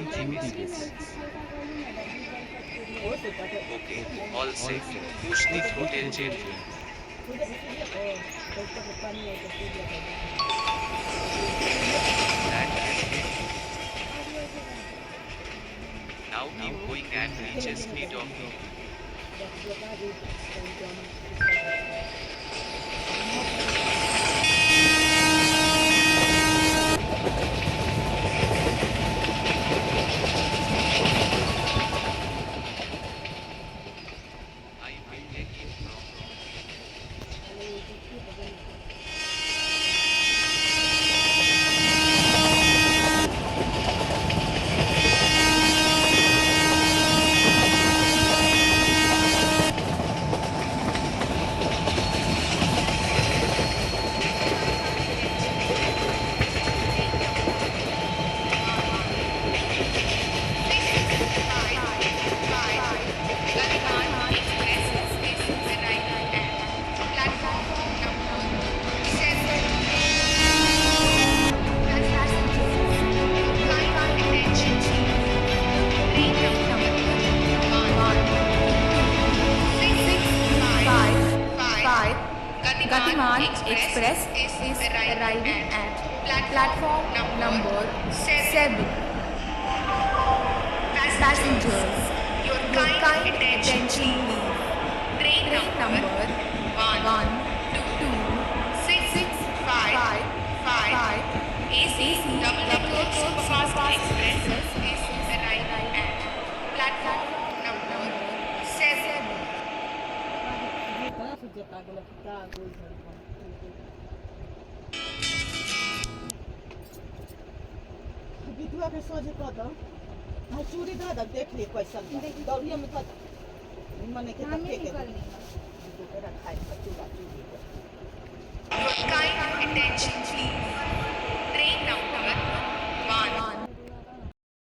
3 tickets. Okay, all set. Push the throttle gently. That is good. Now keep going and reach a speed of 50. I will take it from here. Gatiman Express is arriving at platform number 7. Passengers, your kind attention please. Train number 1, 2, 6, 5, AC double decker superfast express is arriving at platform number 7. बिटुआ के सोझे कह दो हाँ चूड़ी धऽ दऽ देख लिए कैसन बा दौड़िए में धऽ दऽ मने के तक के बिटू के रखाई चूड़ा चूड़ी Your kind attention please.